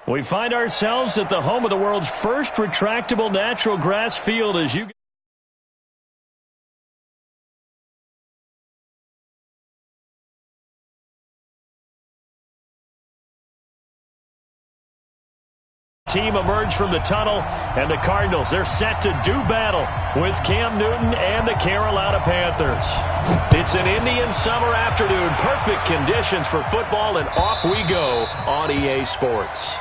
We find ourselves at the home of the world's first retractable natural grass field as you team emerge from the tunnel, and the Cardinals, they're set to do battle with Cam Newton and the Carolina Panthers. It's an Indian summer afternoon, perfect conditions for football, and off we go on EA Sports.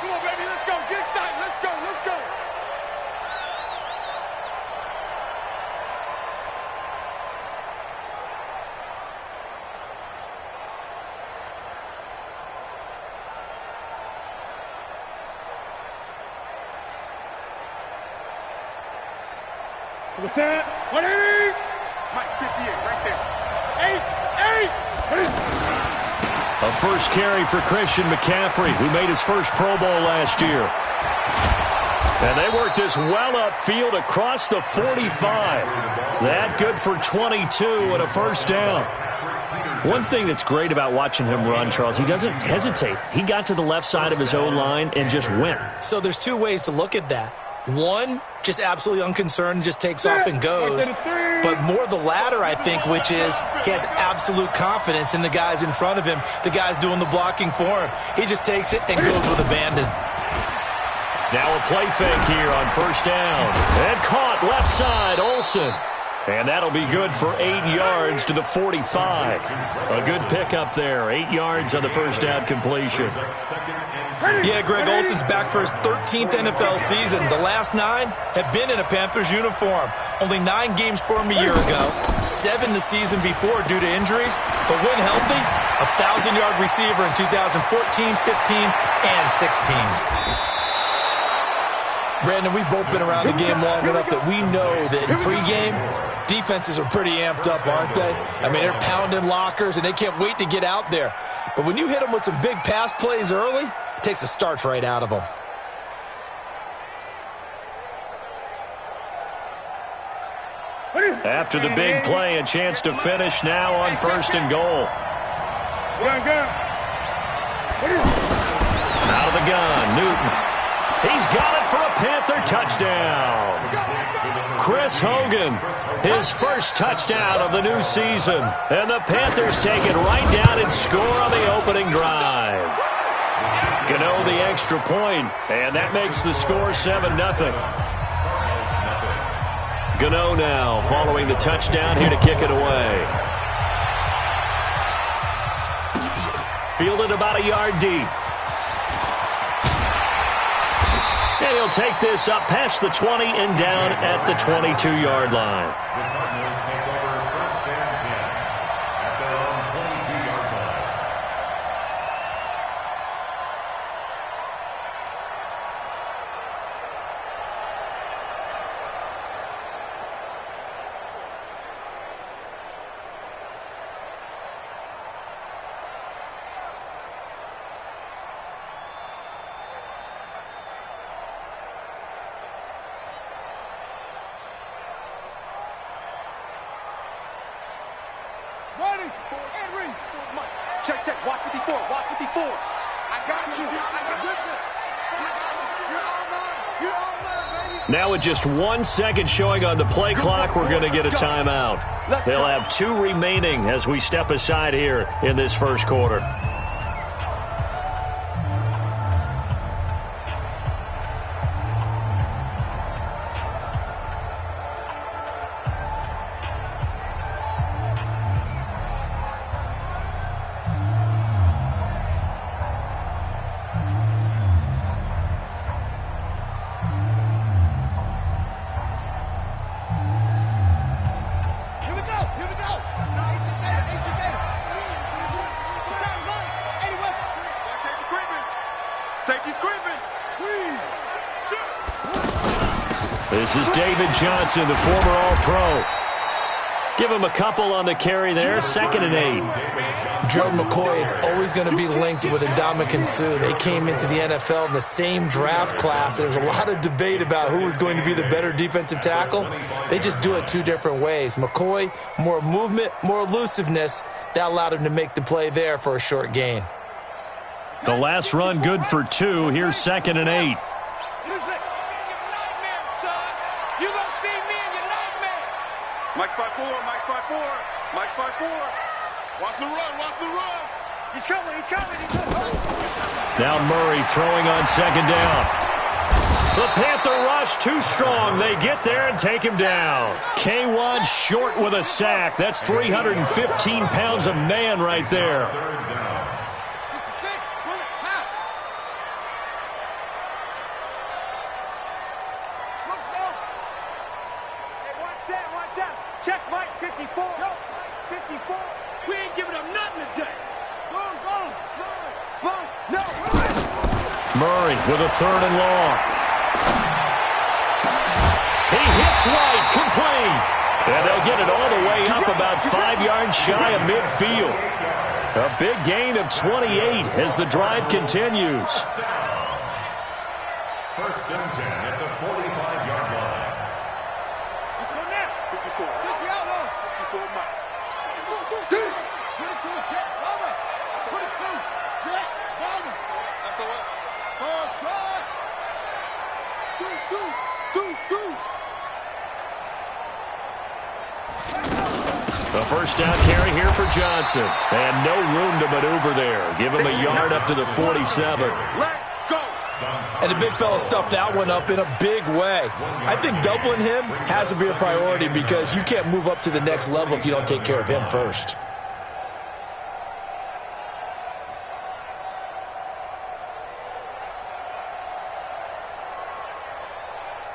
Come on, baby, let's go. Get excited. Let's go. Let's go. What's that? 180. Mike, 58, right there. 8. A first carry for Christian McCaffrey, who made his first Pro Bowl last year. And they worked this well upfield across the 45. That good for 22 and a first down. One thing that's great about watching him run, Charles, he doesn't hesitate. He got to the left side of his O-line and just went. So there's two ways to look at that. One, just absolutely unconcerned, just takes off and goes. But more the latter, I think, which is he has absolute confidence in the guys in front of him, the guys doing the blocking for him. He just takes it and goes with abandon. Now a play fake here on first down. And caught left side, Olsen. And that'll be good for 8 yards to the 45. A good pickup there. 8 yards on the first down completion. Yeah, Greg Olsen's back for his 13th NFL season. The last 9 have been in a Panthers uniform. Only 9 games for him a year ago. 7 the season before due to injuries. But when healthy, a 1,000-yard receiver in 2014, 15, and 16. Brandon, we've both been around the game long enough that we know that in pregame, defenses are pretty amped up, aren't they? I mean, they're pounding lockers, and they can't wait to get out there. But when you hit them with some big pass plays early, it takes the starch right out of them. After the big play, a chance to finish now on first and goal. Out of the gun, Newton. He's got it for a Panther touchdown. Chris Hogan, his first touchdown of the new season. And the Panthers take it right down and score on the opening drive. Gano the extra point, and that makes the score 7-0. Gano now following the touchdown here to kick it away. Fielded about a yard deep. And he'll take this up past the 20 and down at the 22-yard line. Take over first and 10 at their own 22-yard line. Check. Watch 54. Watch 54. I got you. You're all mine, baby. Now with just 1 second showing on the play clock, we're going to get a timeout. They'll have 2 remaining as we step aside here in this first quarter. This is David Johnson, the former All-Pro. Give him a couple on the carry there, 2nd and 8. Joe McCoy is always going to be linked with Ndamukong Suh. They came into the NFL in the same draft class. There's a lot of debate about who was going to be the better defensive tackle. They just do it 2 different ways. McCoy, more movement, more elusiveness. That allowed him to make the play there for a short gain. The last run good for 2. Here's 2nd and 8. Mike 5-4, Mike 5-4, Mike 5-4. Watch the run, watch the run. He's coming, he's coming, he's coming. Now Murray throwing on 2nd down. The Panther rush too strong. They get there and take him down. K1 short with a sack. That's 315 pounds of man right there. Check Mike 54. 54. We ain't giving up nothing today. Go. Sponge. No. Murray with a 3rd and long. He hits White, complete. And they'll get it all the way up about 5 yards shy of midfield. A big gain of 28 as the drive continues. 1st and 10 at the 45-yard line. Let's go now. 54. 60 out on. 54 Mike. 22. Jet. Over. 22. Jet. Over. That's the way. Try. Deuce. A 1st down carry here for Johnson. And no room to maneuver there. Give him a yard up to the 47. Let go. And the big fella stuffed that one up in a big way. I think doubling him has to be a priority because you can't move up to the next level if you don't take care of him first.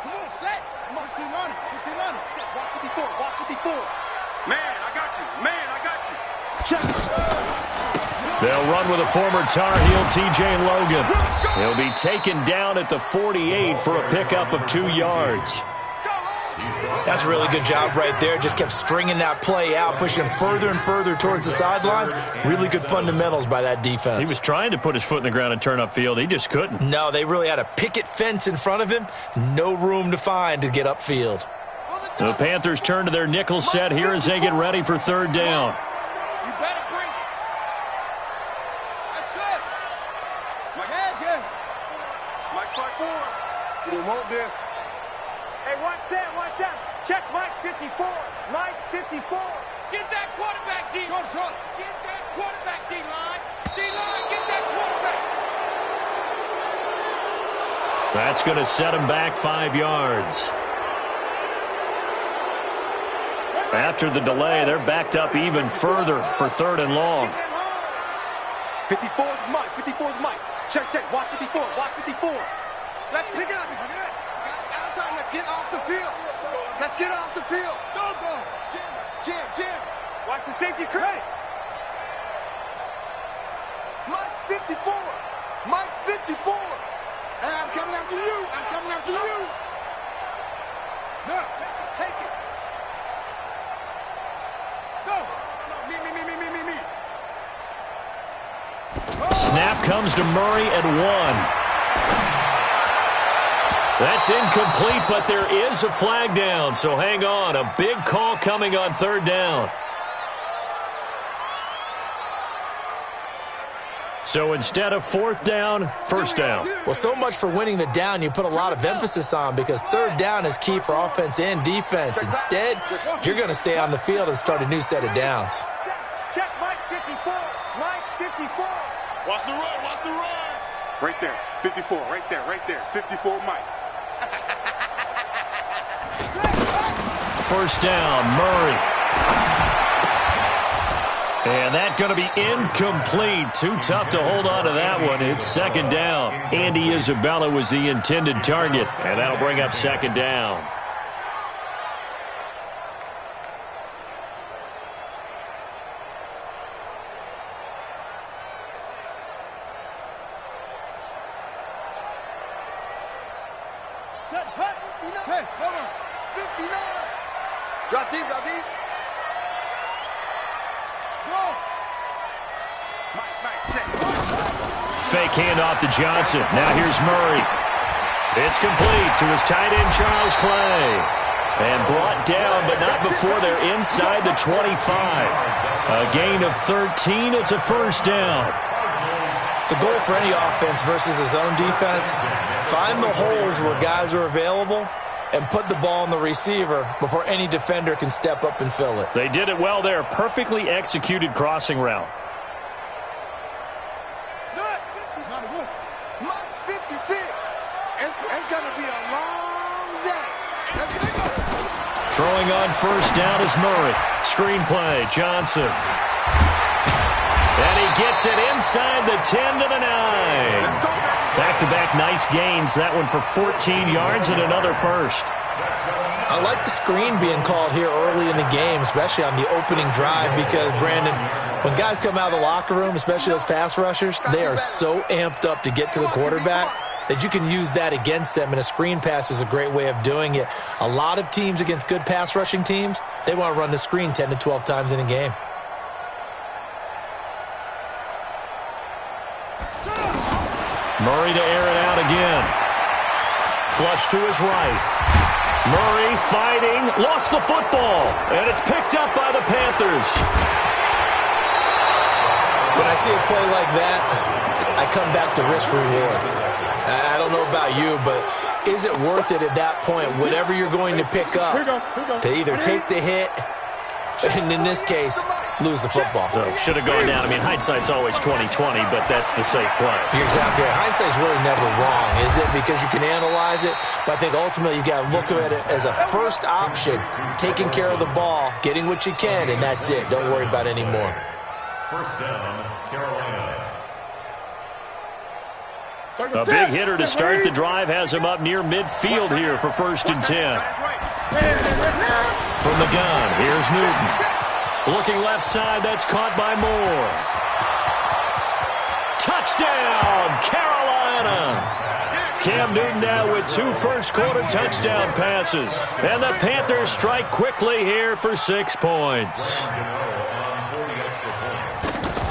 Come on, set. Come on, 15 Watch 54. Man, I got you. Check. They'll run with a former Tar Heel, T.J. Logan. He'll be taken down at the 48 for a pickup of 2 yards. That's a really good job right there. Just kept stringing that play out, pushing him further and further towards the sideline. Really good fundamentals by that defense. He was trying to put his foot in the ground and turn upfield. He just couldn't. No, they really had a picket fence in front of him. No room to find to get upfield. The Panthers turn to their nickel set here as they get ready for 3rd down. You better bring it. That's it. Mike 5-4. You don't want this. Hey, watch that. Check Mike 54. Mike 54. Get that quarterback, D. Short. Get that quarterback, D-line. D-line, get that quarterback. That's going to set him back 5 yards. After the delay, they're backed up even further for 3rd and long. 54 is Mike. Check. Watch 54. Let's pick it up. Let's get off the field. Go. Jim. Watch the safety crate. Mike 54. Hey, I'm coming after you. No, take it. Go. Me. Snap comes to Murray at 1. That's incomplete, but there is a flag down, so hang on. A big call coming on 3rd down. So instead of 4th down, 1st down. Well, so much for winning the down you put a lot of emphasis on because 3rd down is key for offense and defense. Instead, you're going to stay on the field and start a new set of downs. Check Mike 54. Watch the run. Right there. 54. Right there. 54 Mike. 1st down, Murray. And that's going to be incomplete. Too tough to hold on to that one. It's 2nd down. Andy Isabella was the intended target, and that'll bring up 2nd down. Set, hut, 59. Hey, come on. 59. Drop deep. Go. Mike, check. Fake handoff to Johnson. Now here's Murray. It's complete to his tight end, Charles Clay. And brought down, but not before they're inside the 25. A gain of 13. It's a 1st down. The goal for any offense versus a zone defense, find the holes where guys are available and put the ball on the receiver before any defender can step up and fill it. They did it well there. Perfectly executed crossing route. March 56. It's going to be a long day. Throwing on first down is Murray. Screenplay, Johnson. And he gets it inside the 10 to the 9. Back-to-back nice gains. That one for 14 yards and another first. I like the screen being called here early in the game, especially on the opening drive, because, Brandon, when guys come out of the locker room, especially those pass rushers, they are so amped up to get to the quarterback that you can use that against them, and a screen pass is a great way of doing it. A lot of teams against good pass rushing teams, they want to run the screen 10 to 12 times in a game. Murray to air it out again. Flush to his right. Murray fighting, lost the football, and it's picked up by the Panthers. When I see a play like that, I come back to risk reward. I don't know about you, but is it worth it at that point, whatever you're going to pick up, to either take the hit, and in this case, lose the football? So should have gone down. I mean, hindsight's always 20/20, but that's the safe play. You're exactly right. Hindsight's really never wrong, is it? Because you can analyze it, but I think ultimately you got to look at it as a first option, taking care of the ball, getting what you can, and that's it. Don't worry about any more. First down, Carolina. A big hitter to start the drive has him up near midfield here for 1st and 10. From the gun, here's Newton. Looking left side, that's caught by Moore. Touchdown, Carolina! Cam Newton now with 2 first-quarter touchdown passes. And the Panthers strike quickly here for 6 points.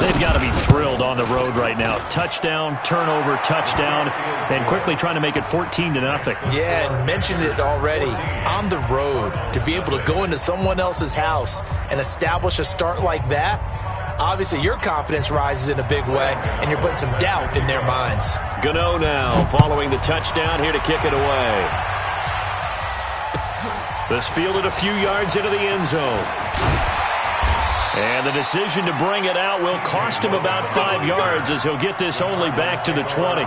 They've got to be thrilled on the road right now. Touchdown, turnover, touchdown, and quickly trying to make it 14-0. Yeah, and mentioned it already. On the road, to be able to go into someone else's house and establish a start like that, obviously your confidence rises in a big way, and you're putting some doubt in their minds. Gano now following the touchdown here to kick it away. This fielded a few yards into the end zone. And the decision to bring it out will cost him about 5 yards, as he'll get this only back to the 20.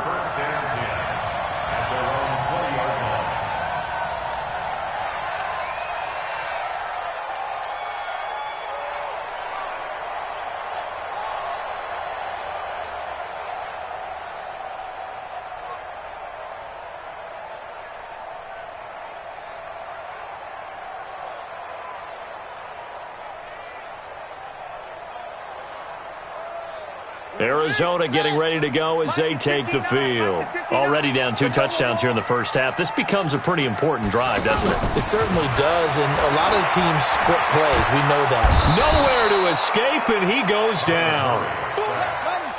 Arizona getting ready to go as they take the field. Already down 2 touchdowns here in the first half. This becomes a pretty important drive, doesn't it? It certainly does, and a lot of the teams script plays. We know that. Nowhere to escape, and he goes down.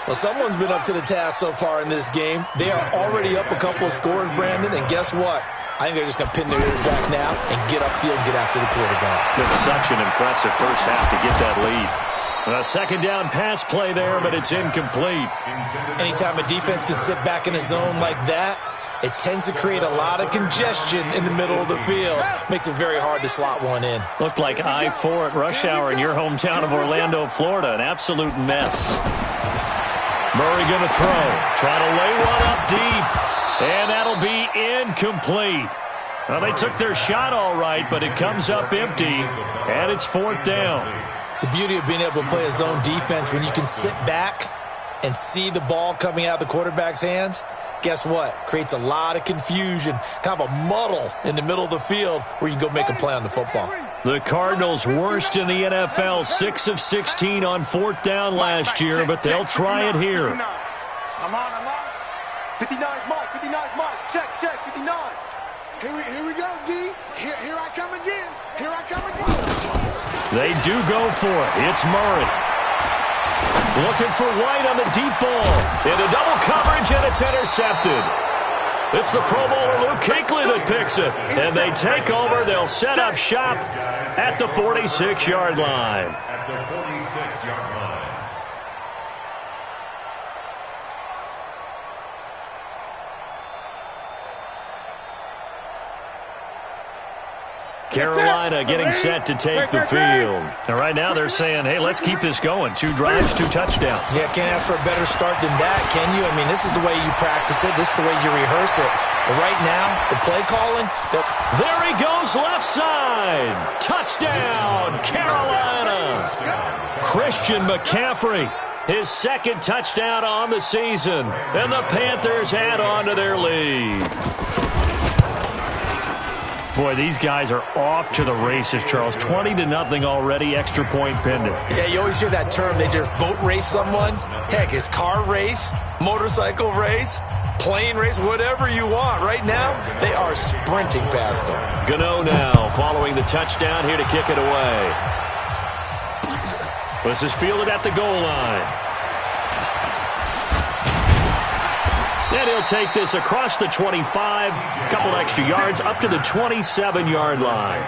Well, someone's been up to the task so far in this game. They are already up a couple of scores, Brandon, and guess what? I think they're just going to pin their ears back now and get upfield and get after the quarterback. It's such an impressive first half to get that lead. A second down pass play there, but it's incomplete. Anytime a defense can sit back in a zone like that, it tends to create a lot of congestion in the middle of the field. Makes it very hard to slot one in. Looked like I-4 at rush hour in your hometown of Orlando, Florida. An absolute mess. Murray going to throw. Try to lay one up deep. And that'll be incomplete. Well, they took their shot all right, but it comes up empty. And it's 4th down. The beauty of being able to play a zone defense, when you can sit back and see the ball coming out of the quarterback's hands, guess what? Creates a lot of confusion, kind of a muddle in the middle of the field where you can go make a play on the football. The Cardinals worst in the NFL, 6 of 16 on 4th down last year, but they'll try it here. I'm on. 59's Mike, 59's Mike. Check, 59. Here we go, D. Here I come again. They do go for it. It's Murray. Looking for White on the deep ball. Into double coverage, and it's intercepted. It's the Pro Bowler Luke Kuechly that picks it. And they take over. They'll set up shop at the 46-yard line. At the 46-yard line. Carolina getting set to take the field. And right now they're saying, hey, let's keep this going. 2 drives, 2 touchdowns. Yeah, can't ask for a better start than that, can you? I mean, this is the way you practice it. This is the way you rehearse it. But right now, the play calling. There he goes, left side. Touchdown, Carolina. Christian McCaffrey, his 2nd touchdown on the season. And the Panthers add on to their lead. Boy, these guys are off to the races, Charles. 20-0 already, extra point pending. Yeah, you always hear that term. They just boat race someone. Heck, it's car race, motorcycle race, plane race, whatever you want. Right now, they are sprinting past them. Gano now following the touchdown here to kick it away. This is fielded at the goal line. And he'll take this across the 25, couple extra yards, up to the 27-yard line.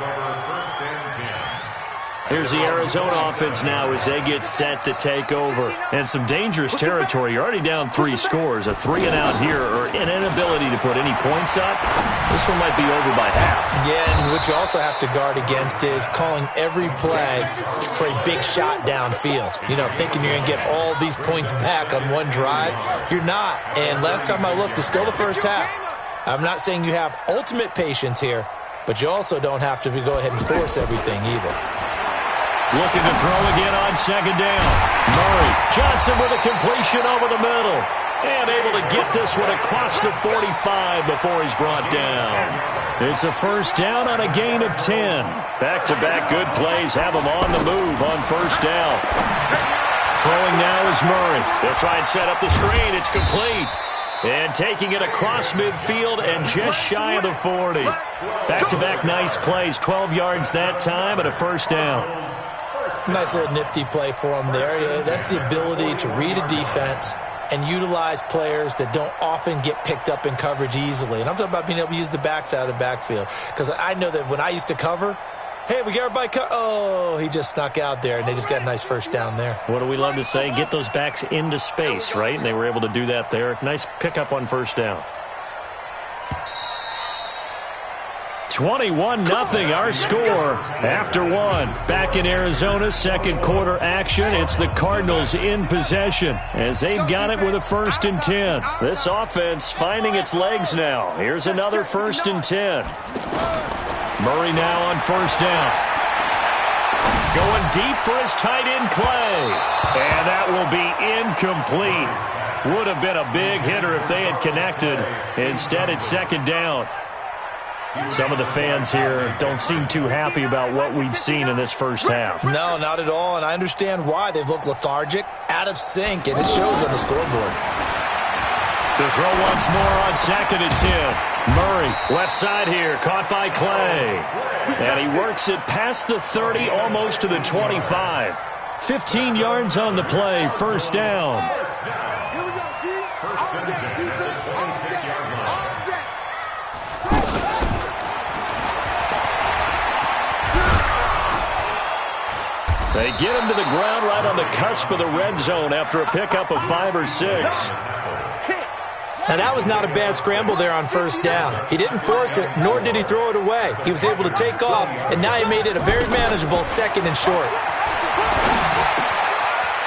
Here's the Arizona offense now as they get set to take over. And some dangerous territory. You're already down 3 scores. A 3-and-out here or an inability to put any points up. This one might be over by half. Yeah, and what you also have to guard against is calling every play for a big shot downfield. You know, thinking you're going to get all these points back on one drive. You're not. And last time I looked, it's still the first half. I'm not saying you have ultimate patience here, but you also don't have to go ahead and force everything either. Looking to throw again on 2nd down. Murray. Johnson with a completion over the middle. And able to get this one across the 45 before he's brought down. It's a 1st down on a gain of 10. Back-to-back good plays have him on the move on 1st down. Throwing now is Murray. They'll try and set up the screen. It's complete. And taking it across midfield and just shy of the 40. Back-to-back nice plays. 12 yards that time and a 1st down. Nice little nifty play for him there. That's the ability to read a defense and utilize players that don't often get picked up in coverage easily. And I'm talking about being able to use the backs out of the backfield. Because I know that when I used to cover, hey, we got everybody oh, he just snuck out there, and they just got a nice 1st down there. What do we love to say? Get those backs into space, right? And they were able to do that there. Nice pickup on 1st down. 21-0 our score after 1. Back in Arizona's 2nd quarter action, it's the Cardinals in possession as they've got it with a 1st and 10. This offense finding its legs now. Here's another 1st and 10. Murray now on 1st down. Going deep for his tight end play. And that will be incomplete. Would have been a big hitter if they had connected. Instead, it's 2nd down. Some of the fans here don't seem too happy about what we've seen in this 1st half. No, not at all, and I understand why. They've looked lethargic, out of sync, and it shows on the scoreboard. To throw once more on 2nd and 10. Murray, left side here, caught by Clay. And he works it past the 30, almost to the 25. 15 yards on the play, 1st down. Here we go, D. On deck, defense, on deck, on deck. They get him to the ground right on the cusp of the red zone after a pickup of 5 or 6. Now, that was not a bad scramble there on 1st down. He didn't force it, nor did he throw it away. He was able to take off, and now he made it a very manageable 2nd and short.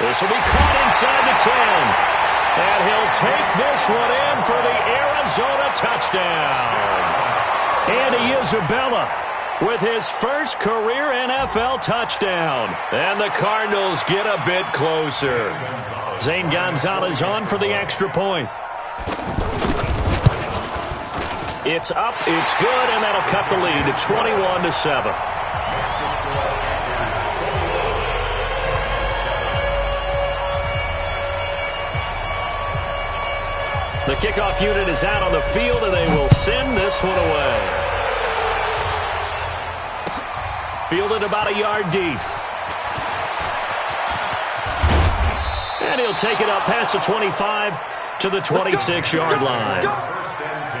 This will be caught inside the 10. And he'll take this one in for the Arizona touchdown. Andy Isabella with his 1st career NFL touchdown. And the Cardinals get a bit closer. Zane Gonzalez on for the extra point. It's up, it's good, and that'll cut the lead to 21-7. The kickoff unit is out on the field, and they will send this one away. Fielded about a yard deep. And he'll take it up past the 25 to the 26-yard line. First and 10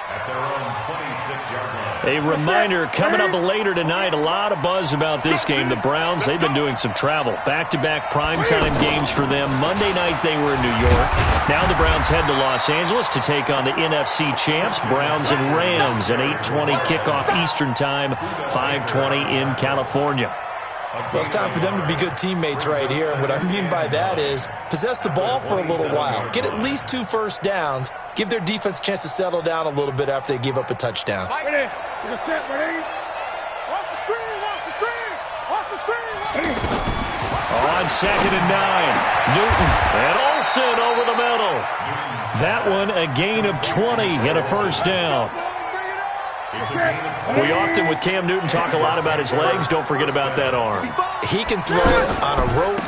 at their own 26-yard line. A reminder, coming up later tonight, a lot of buzz about this game. The Browns, they've been doing some travel. Back-to-back primetime games for them. Monday night they were in New York. Now the Browns head to Los Angeles to take on the NFC champs, Browns and Rams, an 8:20 kickoff Eastern time, 5:20 in California. Well, it's time for them to be good teammates right here. And what I mean by that is possess the ball for a little while. Get at least 2 first downs. Give their defense a chance to settle down a little bit after they give up a touchdown. Ready? Ready? Off the screen! Off the screen! Off the screen! On 2nd and 9, Newton and Olsen over the middle. That one a gain of 20 and a first down. We often, with Cam Newton, talk a lot about his legs. Don't forget about that arm. He can throw it on a rope.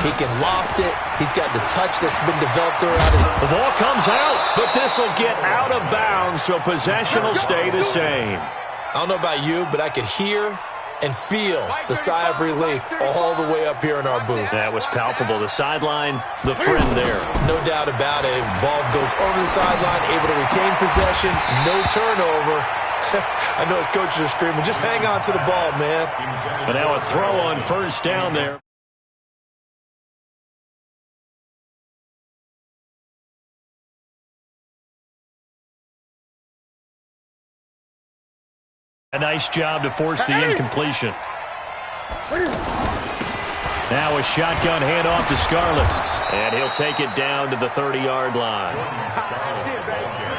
He can loft it. He's got the touch that's been developed around his... The ball comes out, but this will get out of bounds, so possession will stay the same. I don't know about you, but I could hear and feel the sigh of relief all the way up here in our booth. That was palpable. The sideline, the friend there. No doubt about it. Ball goes over the sideline, able to retain possession, no turnover. I know his coaches are screaming, just hang on to the ball, man. But now a throw on first down there. A nice job to force the incompletion. Now a shotgun handoff to Scarlett. And he'll take it down to the 30-yard line.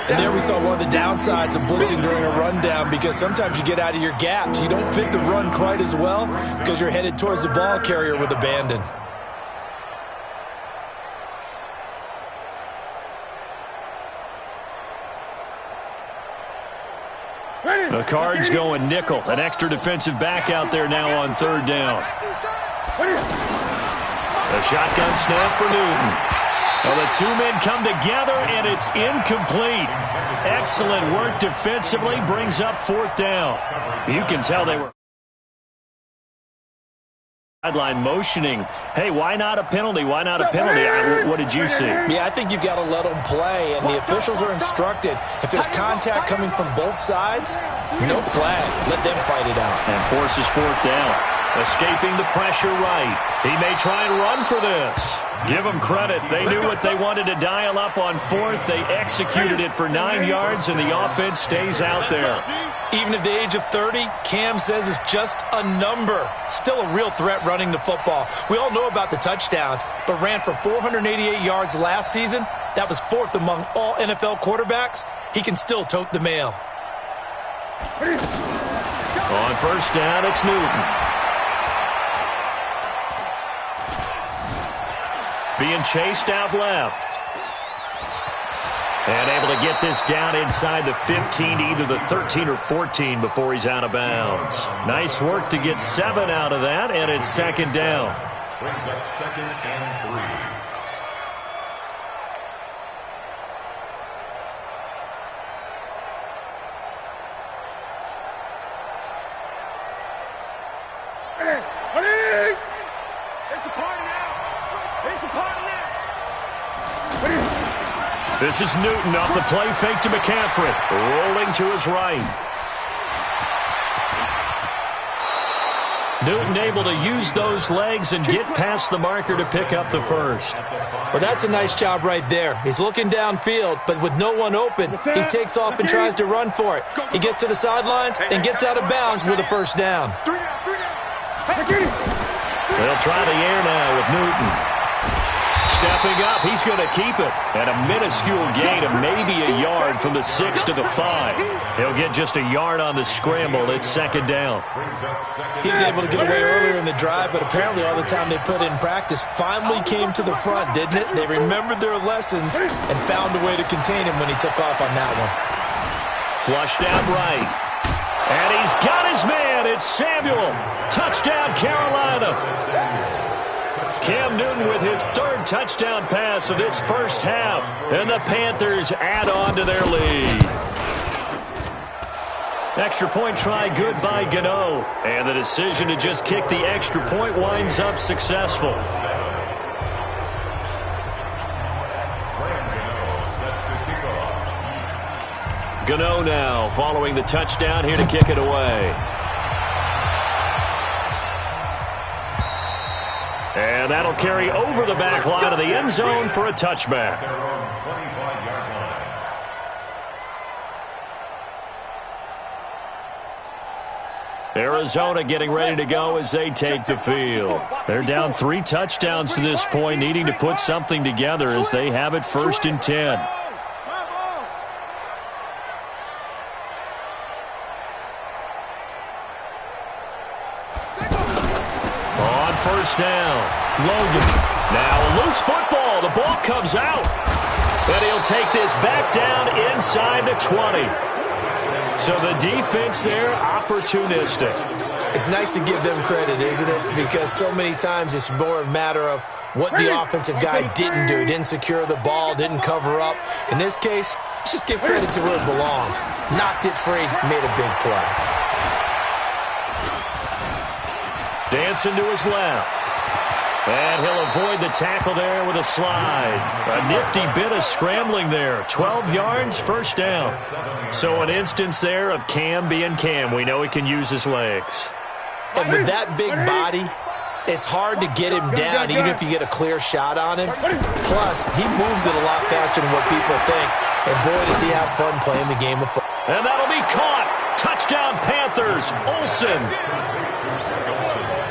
And there we saw one of the downsides of blitzing during a rundown, because sometimes you get out of your gaps. You don't fit the run quite as well because you're headed towards the ball carrier with abandon. The Cards going nickel. An extra defensive back out there now on 3rd down. A shotgun snap for Newton. Well, the 2 men come together, and it's incomplete. Excellent work defensively, brings up 4th down. You can tell they were sideline motioning. Hey, why not a penalty? Why not a penalty? What did you see? Yeah, I think you've got to let them play, and the officials are instructed. If there's contact coming from both sides, no flag. Let them fight it out. And forces 4th down. Escaping the pressure right. He may try and run for this. Give them credit. They knew what they wanted to dial up on 4th. They executed it for 9 yards, and the offense stays out there. Even at the age of 30, Cam says it's just a number. Still a real threat running the football. We all know about the touchdowns, but ran for 488 yards last season. That was 4th among all NFL quarterbacks. He can still tote the mail. On first down, it's Newton. Being chased out left. And able to get this down inside the 15, either the 13 or 14 before he's out of bounds. Nice work to get 7 out of that, and it's 2nd down. Brings up 2nd and 3. This is Newton off the play fake to McCaffrey. Rolling to his right. Newton able to use those legs and get past the marker to pick up the first. Well, that's a nice job right there. He's looking downfield, but with no one open, he takes off and tries to run for it. He gets to the sidelines and gets out of bounds with a first down. They'll try the air now with Newton. Stepping up, he's going to keep it. And a minuscule gain of maybe a yard from the 6 to the 5. He'll get just a yard on the scramble. It's 2nd down. He was able to get away earlier in the drive, but apparently all the time they put in practice finally came to the front, didn't it? They remembered their lessons and found a way to contain him when he took off on that one. Flushed out right. And he's got his man. It's Samuel. Touchdown, Carolina. Cam Newton with his 3rd touchdown pass of this first half. And the Panthers add on to their lead. Extra point try good by Gano. And the decision to just kick the extra point winds up successful. Gano now following the touchdown here to kick it away. And that'll carry over the back line of the end zone for a touchback. Arizona getting ready to go as they take the field. They're down 3 touchdowns to this point, needing to put something together as they have it 1st and 10. On 1st down, Logan. Now a loose football. The ball comes out. And he'll take this back down inside the 20. So the defense there, opportunistic. It's nice to give them credit, isn't it? Because so many times it's more a matter of what the offensive guy didn't do. Didn't secure the ball, didn't cover up. In this case, let's just give credit to where it belongs. Knocked it free, made a big play. Dancing to his left. And he'll avoid the tackle there with a slide. A nifty bit of scrambling there. 12 yards, 1st down. So an instance there of Cam being Cam. We know he can use his legs. And with that big body, it's hard to get him down even if you get a clear shot on him. Plus, he moves it a lot faster than what people think. And boy, does he have fun playing the game of football. And that'll be caught. Touchdown Panthers. Olsen.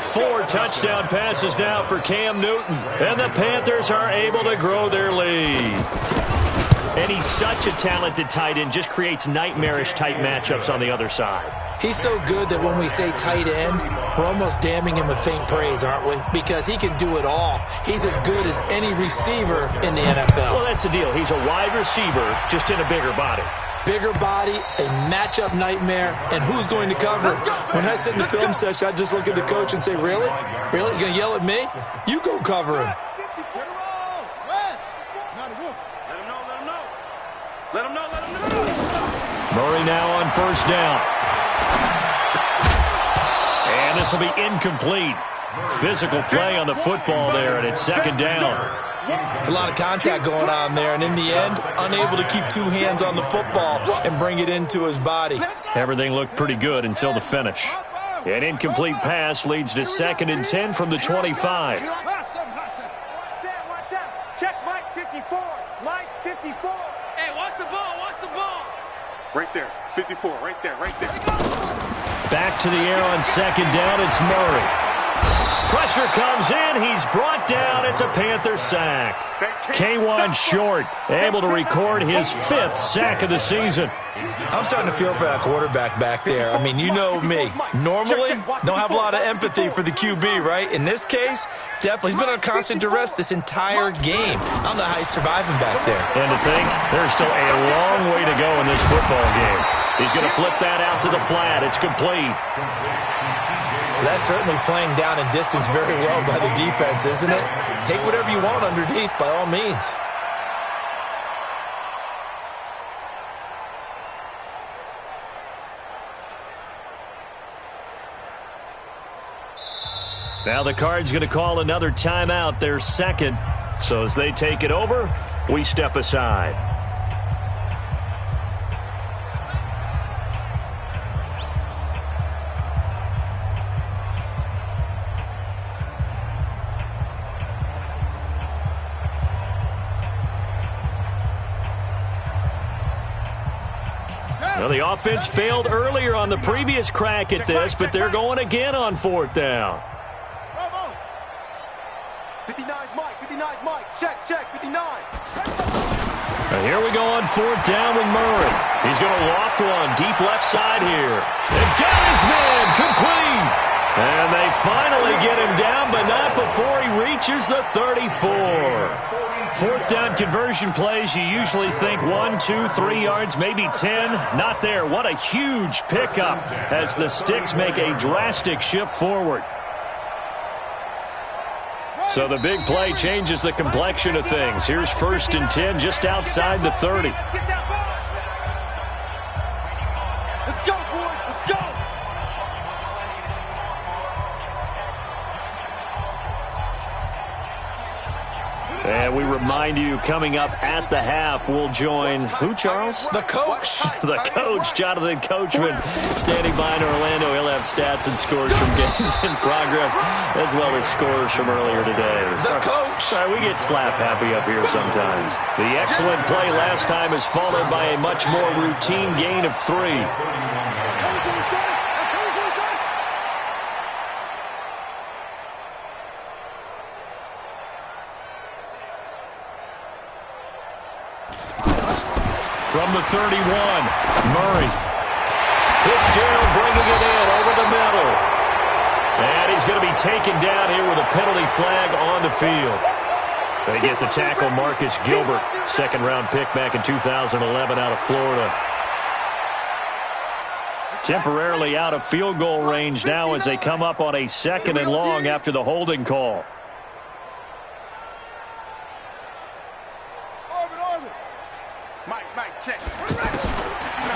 4 touchdown passes now for Cam Newton. And the Panthers are able to grow their lead. And he's such a talented tight end, just creates nightmarish-type matchups on the other side. He's so good that when we say tight end, we're almost damning him with faint praise, aren't we? Because he can do it all. He's as good as any receiver in the NFL. Well, that's the deal. He's a wide receiver, just in a bigger body. Bigger body, a matchup nightmare, and who's going to cover? When I sit in the film session, I just look at the coach and say, really? Really? You going to yell at me? You go cover him. Murray now on 1st down. And this will be incomplete. Physical play on the football there, and it's 2nd down. It's a lot of contact going on there, and in the end, unable to keep 2 hands on the football and bring it into his body. Everything looked pretty good until the finish. An incomplete pass leads to 2nd and 10 from the 25. Check Mike 54. Mike 54. Hey, watch the ball. Watch the ball. Right there. 54. Right there. Right there. Back to the air on 2nd down. It's Murray. Pressure comes in. He's brought down. It's a Panther sack. K1 Short able to record his 5th sack of the season. I'm starting to feel for that quarterback back there. I mean, you know me. Normally, don't have a lot of empathy for the QB, right? In this case, definitely. He's been on constant duress this entire game. I don't know how he's surviving back there. And to think, there's still a long way to go in this football game. He's going to flip that out to the flat. It's complete. That's certainly playing down in distance very well by the defense, isn't it? Take whatever you want underneath, by all means. Now the Cards going to call another timeout, their 2nd. So as they take it over, we step aside. Well, the offense failed earlier on the previous crack at this, but they're going again on 4th down. 59's Mike. 59's Mike. Check. 59. And here we go on 4th down with Murray. He's going to loft one deep left side here. And got his man complete. And they finally get him down, but not before he reaches the 34. 4th down conversion plays, you usually think 1, 2, 3 yards, maybe 10. Not there. What a huge pickup as the Sticks make a drastic shift forward. So the big play changes the complexion of things. Here's 1st and 10 just outside the 30. Let's go, boys. Let's go. And we remind remind you, coming up at the half, we'll join who, Charles? The coach. The coach, Jonathan Coachman, standing by in Orlando. He'll have stats and scores from games in progress, as well as scores from earlier today. The coach. Sorry, we get slap happy up here sometimes. The excellent play last time is followed by a much more routine gain of 3. From the 31, Murray. Fitzgerald bringing it in over the middle. And he's going to be taken down here with a penalty flag on the field. They get the tackle, Marcus Gilbert, second-round pick back in 2011 out of Florida. Temporarily out of field goal range now as they come up on a 2nd and long after the holding call.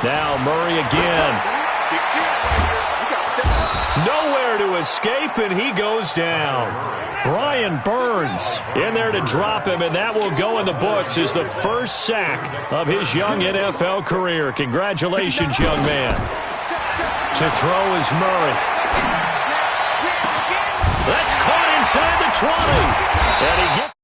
Now Murray again. Nowhere to escape, and he goes down. Brian Burns in there to drop him, and that will go in the books as the first sack of his young NFL career. Congratulations, young man. To throw is Murray. That's caught inside the 20. And he gets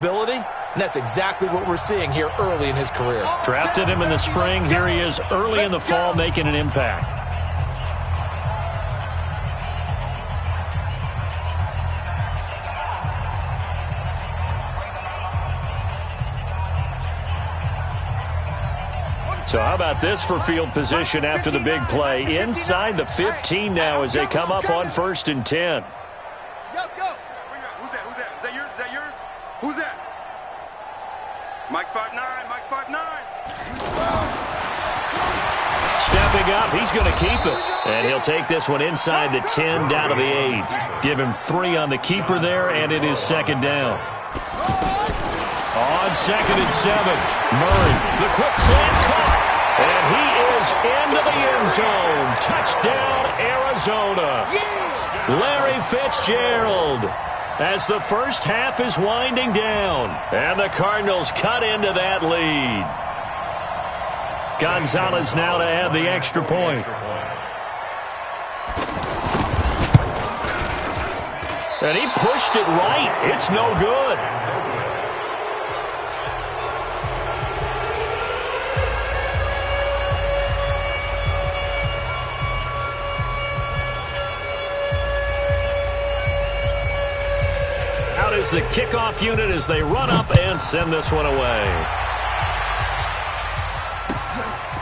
ability, and that's exactly what we're seeing here early in his career. drafted him in the spring. Here he is early in the fall making an impact. So how about this for field position after the big play? Inside the 15 now as they come up on 1st and 10. Who's that? Mike's 5'9", Mike's 5'9". Stepping up, he's going to keep it. And he'll take this one inside the 10 down to the 8. Give him 3 on the keeper there, and it is 2nd down. On 2nd and 7, Murray, the quick slant caught. And he is into the end zone. Touchdown, Arizona. Larry Fitzgerald. As the first half is winding down. And the Cardinals cut into that lead. Gonzalez now to add the extra point. And he pushed it right. It's no good. Is the kickoff unit as they run up and send this one away.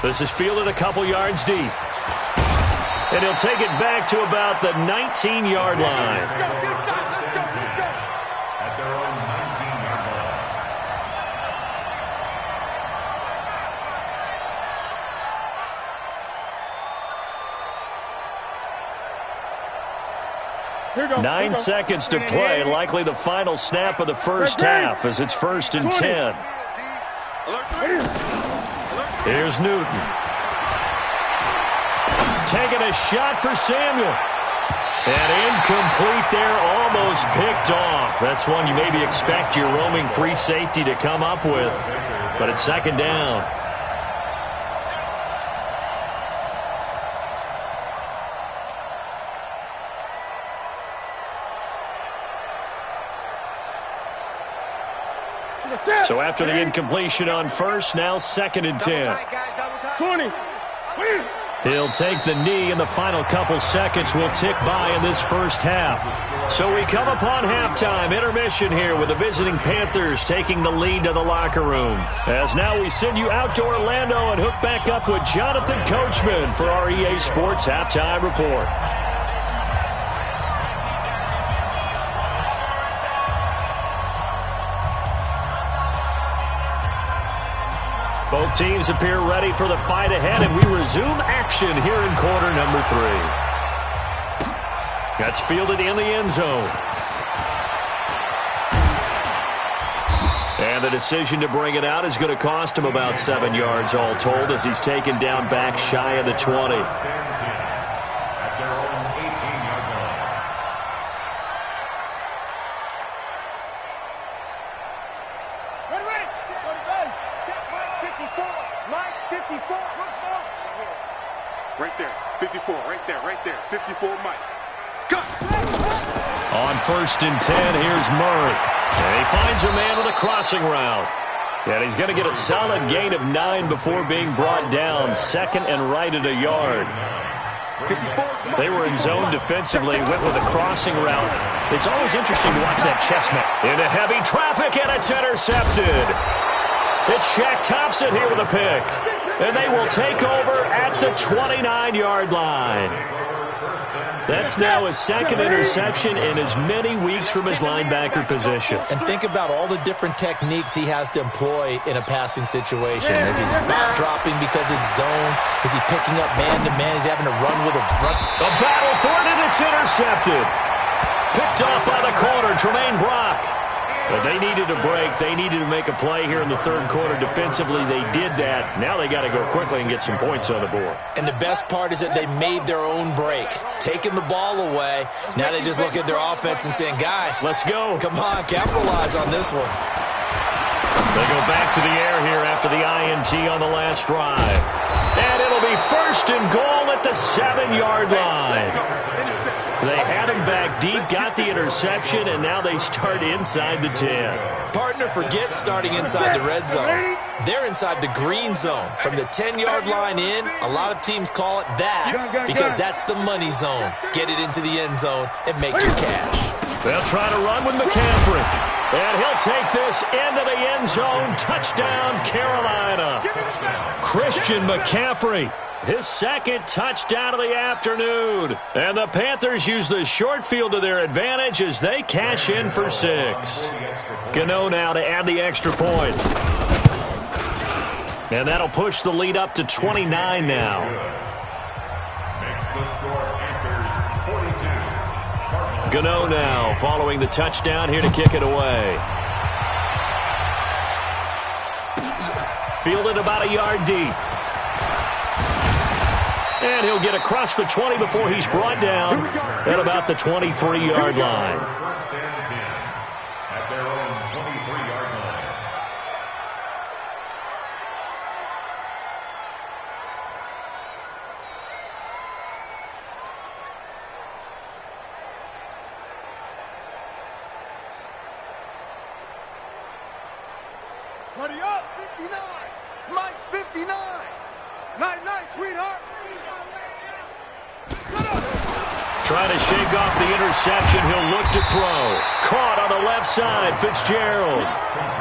This is fielded a couple yards deep. And he'll take it back to about the 19-yard line. At their own 19-yard line. 9 seconds to play, likely the final snap of the first half as it's 1st and 10. Here's Newton. Taking a shot for Samuel. And incomplete there, almost picked off. That's one you maybe expect your roaming free safety to come up with. But it's 2nd down. So after the incompletion on 1st, now 2nd and 10. 20. He'll take the knee, and the final couple seconds will tick by in this first half. So we come upon halftime intermission here with the visiting Panthers taking the lead to the locker room. As now we send you out to Orlando and hook back up with Jonathan Coachman for our EA Sports Halftime Report. Both teams appear ready for the fight ahead, and we resume action here in quarter number 3. That's fielded in the end zone. the decision to bring it out is going to cost him about 7 yards all told as he's taken down back shy of the 20. At their own 18-yard line. Ready. Check Mike 54. Mike 54. Let's go. Right there. 54. Right there. 54 Mike. Cut. On 1st and 10, here's Murray. And he finds a man with a crossing route. And he's going to get a solid gain of 9 before being brought down. 2nd and right at a yard. They were in zone defensively, went with a crossing route. It's always interesting to watch that chestnut. Into heavy traffic, and it's intercepted. It's Shaq Thompson here with a pick. And they will take over at the 29-yard line. That's now his 2nd interception in as many weeks from his linebacker position. And think about all the different techniques he has to employ in a passing situation. Is he spot dropping because it's zone? Is he picking up man-to-man? Is he having to run with a run? A battle for it, and it's intercepted. Picked off by the corner, Tremaine Brock. But they needed a break. They needed to make a play here in the 3rd quarter defensively. They did that. Now they got to go quickly and get some points on the board. And the best part is that they made their own break. Taking the ball away. Now they just look at their offense and saying, guys, let's go. Come on, capitalize on this one. They go back to the air here after the INT on the last drive. And it'll be 1st and goal at the 7-yard line. They had him back deep, got the interception, and now they start inside the 10. Partner, forget starting inside the red zone. They're inside the green zone. From the 10-yard line in, a lot of teams call it that because that's the money zone. Get it into the end zone and make your cash. They'll try to run with McCaffrey. And he'll take this into the end zone. Touchdown, Carolina. Christian McCaffrey, his 2nd touchdown of the afternoon. And the Panthers use the short field to their advantage as they cash in for 6. Gano now to add the extra point. And that'll push the lead up to 29 now. Makes the score Panthers 42. Gano now following the touchdown here to kick it away. Fielded about a yard deep. And he'll get across the 20 before he's brought down at about the 23-yard line. 1st and 10 at their own 23-yard line. Buddy up, 59. Mike's 59. Night, sweetheart. Trying to shake off the interception. He'll look to throw. Caught on the left side, Fitzgerald.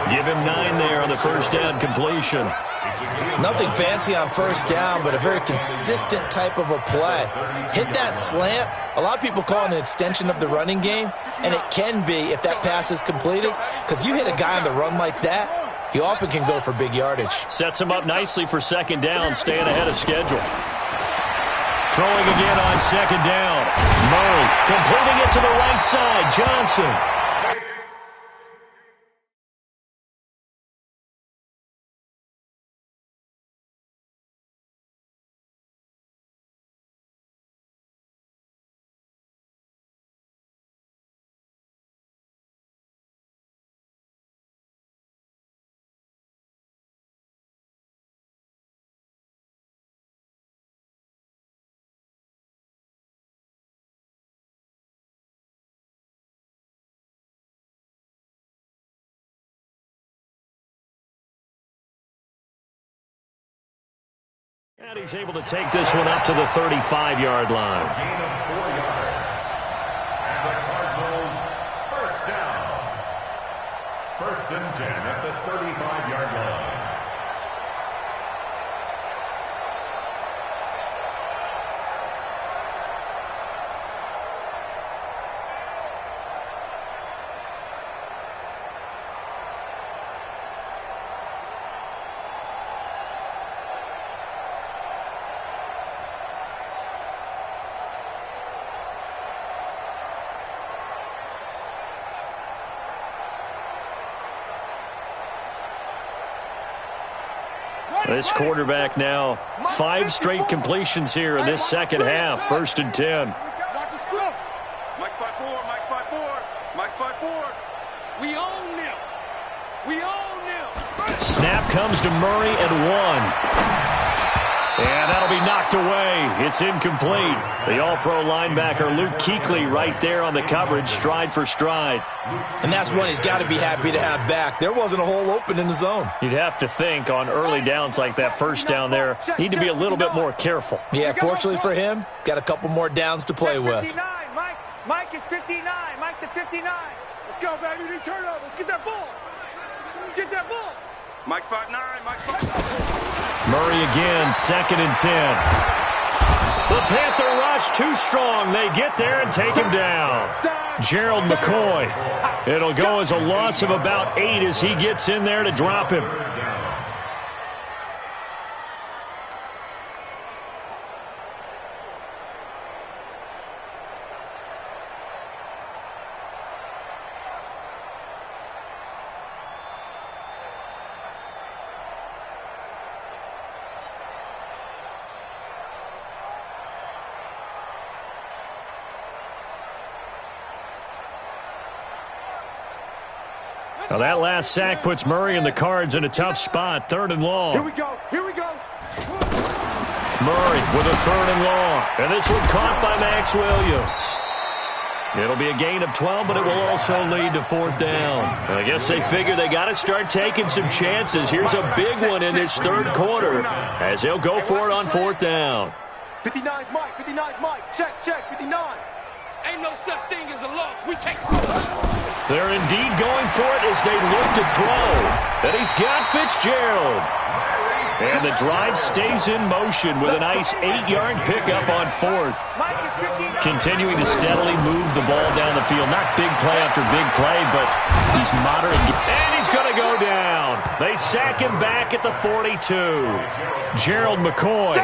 Give him 9 there on the 1st down completion. Nothing fancy on 1st down, but a very consistent type of a play. Hit that slant. A lot of people call it an extension of the running game, and it can be if that pass is completed, because you hit a guy on the run like that, he often can go for big yardage. Sets him up nicely for 2nd down, staying ahead of schedule. Throwing again on 2nd down. Murray completing it to the right side. Johnson. And he's able to take this one up to the 35-yard line. Gain of 4 yards. And the Cardinals 1st down. 1st and 10 at the 35-yard line. This quarterback now 5 straight completions here in this second half. 1st and 10. Watch the scrum. Mike's 5-4. Mike's 5-4. Mike's 5-4. We own them. We own them. Snap comes to Murray and 1. And that'll be knocked away. It's incomplete. The all-pro linebacker Luke Kuechly right there on the coverage, stride for stride. And that's one he's got to be happy to have back. There wasn't a hole open in the zone. You'd have to think on early downs like that first down there, need to be a little bit more careful. Yeah, fortunately for him, got a couple more downs to play with. 59, Mike. Mike is 59. Mike to 59. Let's go, baby. They turn over. Let's get that ball. Let's get that ball. Mike's 5'9". Mike's 5'9". Murray again, 2nd and 10. The Panther rush too strong. They get there and take him down. Gerald McCoy. It'll go as a loss of about 8 as he gets in there to drop him. Now that last sack puts Murray and the Cards in a tough spot. 3rd and long. Here we go. Here we go. Murray with a 3rd and long. And this one caught by Max Williams. It'll be a gain of 12, but it will also lead to 4th down. I guess they figure they got to start taking some chances. Here's a big one in this 3rd quarter as they'll go for it on 4th down. 59's Mike. 59's Mike. Check, check. 59. Ain't no such thing as a loss. We take. They're indeed going for it as they look to throw. And he's got Fitzgerald. And the drive stays in motion with a nice 8-yard pickup on 4th. Continuing to steadily move the ball down the field. Not big play after big play, but he's moderate. And he's going to go down. They sack him back at the 42. Gerald McCoy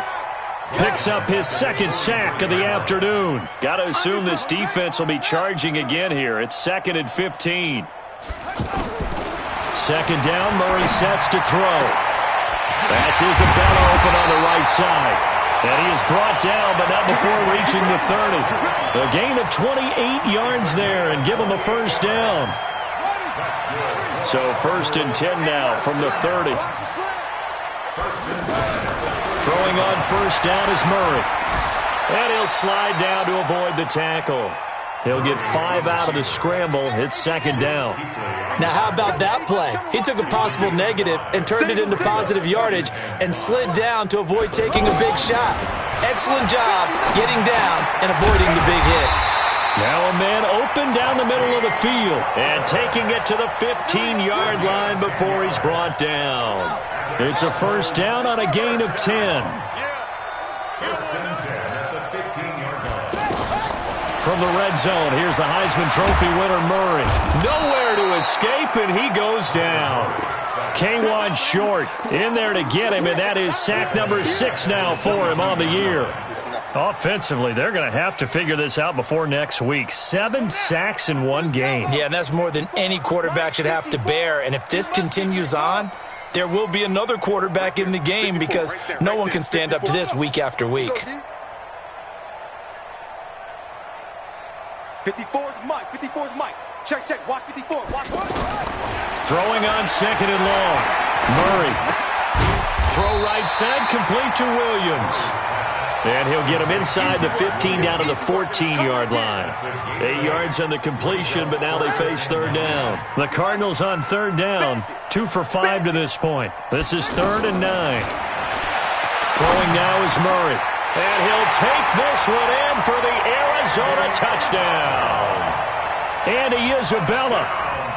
picks up his 2nd sack of the afternoon. Got to assume this defense will be charging again here. It's 2nd and 15. 2nd down, Murray sets to throw. That's Isabella open on the right side. And he is brought down, but not before reaching the 30. A gain of 28 yards there and give him a 1st down. So 1st and 10 now from the 30. Throwing on 1st down is Murray. And he'll slide down to avoid the tackle. He'll get 5 out of the scramble. It's 2nd down. Now, how about that play? He took a possible negative and turned it into positive yardage and slid down to avoid taking a big shot. Excellent job getting down and avoiding the big hit. Now a man open down the middle of the field and taking it to the 15-yard line before he's brought down. It's a 1st down on a gain of 10. 1st and 10 at the 15-yard line. From the red zone, here's the Heisman Trophy winner, Murray. Nowhere to escape, and he goes down. K1 Short in there to get him, and that is sack number 6 now for him on the year. Offensively, they're going to have to figure this out before next week. 7 sacks in one game. Yeah, and that's more than any quarterback should have to bear. And if this continues on, there will be another quarterback in the game because no one can stand up to this week after week. 54's Mike. 54's Mike. Check, check. Watch 54. Watch. Throwing on 2nd and long. Murray. Throw right side, complete to Williams. And he'll get him inside the 15 down to the 14-yard line. 8 yards on the completion, but now they face 3rd down. The Cardinals on 3rd down, 2 for 5 to this point. This is 3rd and 9. Throwing now is Murray. And he'll take this one in for the Arizona touchdown. Andy Isabella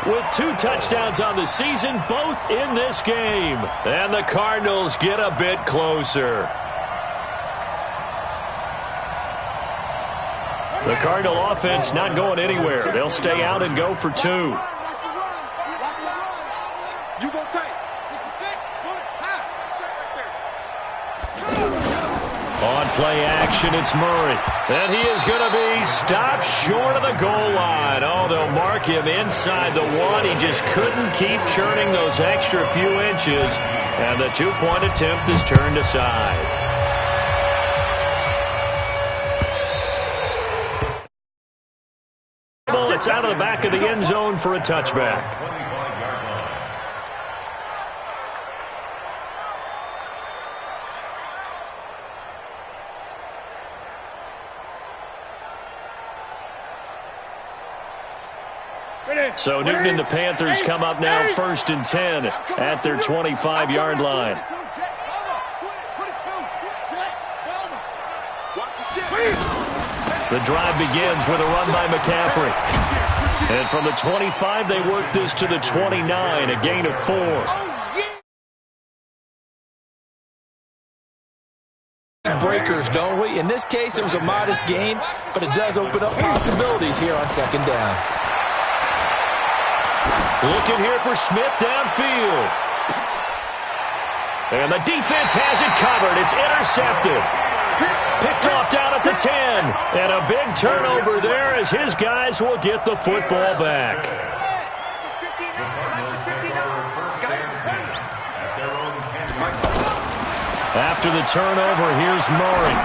with 2 touchdowns on the season, both in this game. And the Cardinals get a bit closer. The Cardinal offense not going anywhere. They'll stay out and go for 2. You go tight. 66. Pull it. On play action, it's Murray. And he is going to be stopped short of the goal line. Oh, they'll mark him inside the 1. He just couldn't keep churning those extra few inches. And the 2-point attempt is turned aside. It's out of the back of the end zone for a touchback. So Newton and the Panthers come up now 1st and 10 at their 25-yard line. The drive begins with a run by McCaffrey. And from the 25, they work this to the 29, a gain of 4. Breakers, don't we? In this case, it was a modest gain, but it does open up possibilities here on 2nd down. Looking here for Smith downfield. And the defense has it covered. It's intercepted. Picked off down at the 10. And a big turnover there as his guys will get the football back. After the turnover, here's Murray.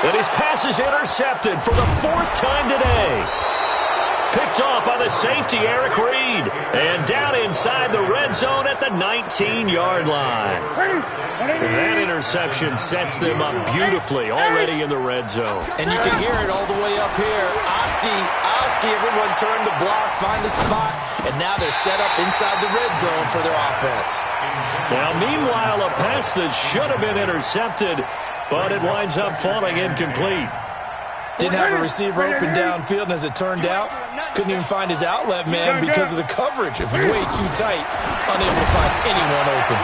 And his pass is intercepted for the 4th time today. Picked off by the safety, Eric Reed. And down inside the red zone at the 19-yard line. That interception sets them up beautifully already in the red zone. And you can hear it all the way up here. Oski, everyone turned to block, find a spot, and now they're set up inside the red zone for their offense. Now, meanwhile, a pass that should have been intercepted, but it winds up falling incomplete. Didn't have a receiver open downfield, and as it turned out, couldn't even find his outlet man because of the coverage. It was way too tight, unable to find anyone open.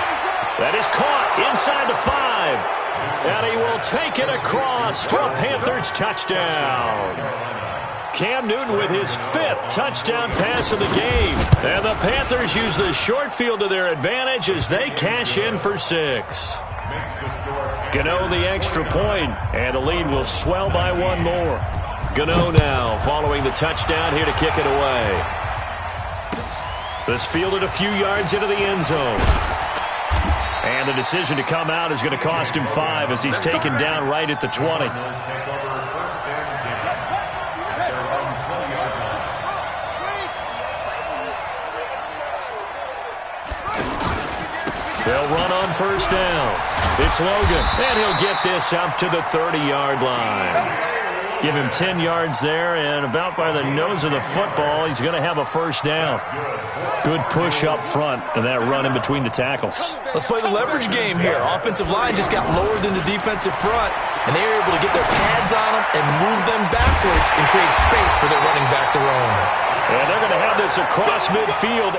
That is caught inside the 5. And he will take it across for a Panthers touchdown. Cam Newton with his 5th touchdown pass of the game. And the Panthers use the short field to their advantage as they cash in for 6. Gano the extra point, and the lead will swell by 1 more. Gano now following the touchdown here to kick it away. This fielded a few yards into the end zone. And the decision to come out is going to cost him 5 as he's taken down right at the 20. They'll run on 1st down. It's Logan, and he'll get this up to the 30-yard line. Give him 10 yards there, and about by the nose of the football, he's going to have a 1st down. Good push up front, and that run in between the tackles. Let's play the leverage game here. Offensive line just got lower than the defensive front, and they were able to get their pads on them and move them backwards and create space for their running back to roam. And they're going to have this across midfield.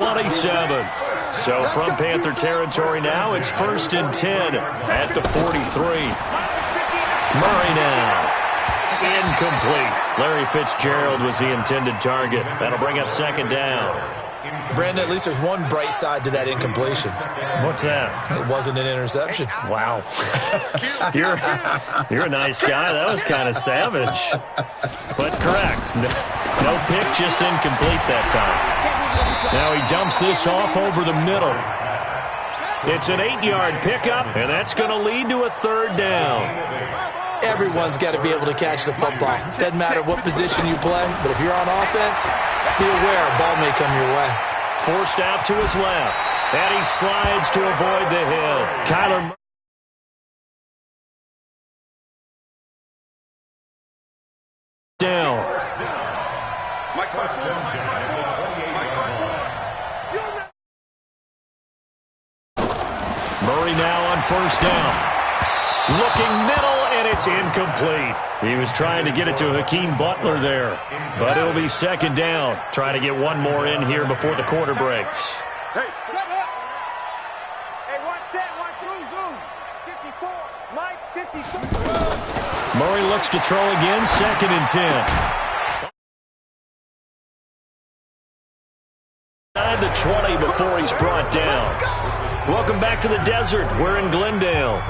27. So from Panther territory now, it's 1st and 10 at the 43. Murray now. Incomplete. Larry Fitzgerald was the intended target. That'll bring up 2nd down. Brandon, at least there's one bright side to that incompletion. What's that? It wasn't an interception. Wow. You're a nice guy. That was kind of savage. But correct. No pick, just incomplete that time. Now he dumps this off over the middle. It's an 8-yard pickup, and that's going to lead to a 3rd down. Everyone's got to be able to catch the football. Doesn't matter what position you play, but if you're on offense, be aware a ball may come your way. Forced out to his left, and he slides to avoid the hill. Kyler down. Murray now on 1st down. Looking middle, and it's incomplete. He was trying to get it to Hakeem Butler there. But it'll be 2nd down. Trying to get one more in here before the quarter breaks. Hey, set up. Hey, one set, zoom. 54, Mike, 54. Murray looks to throw again, 2nd and 10. inside the 20 before he's brought down. Welcome back to the desert. We're in Glendale.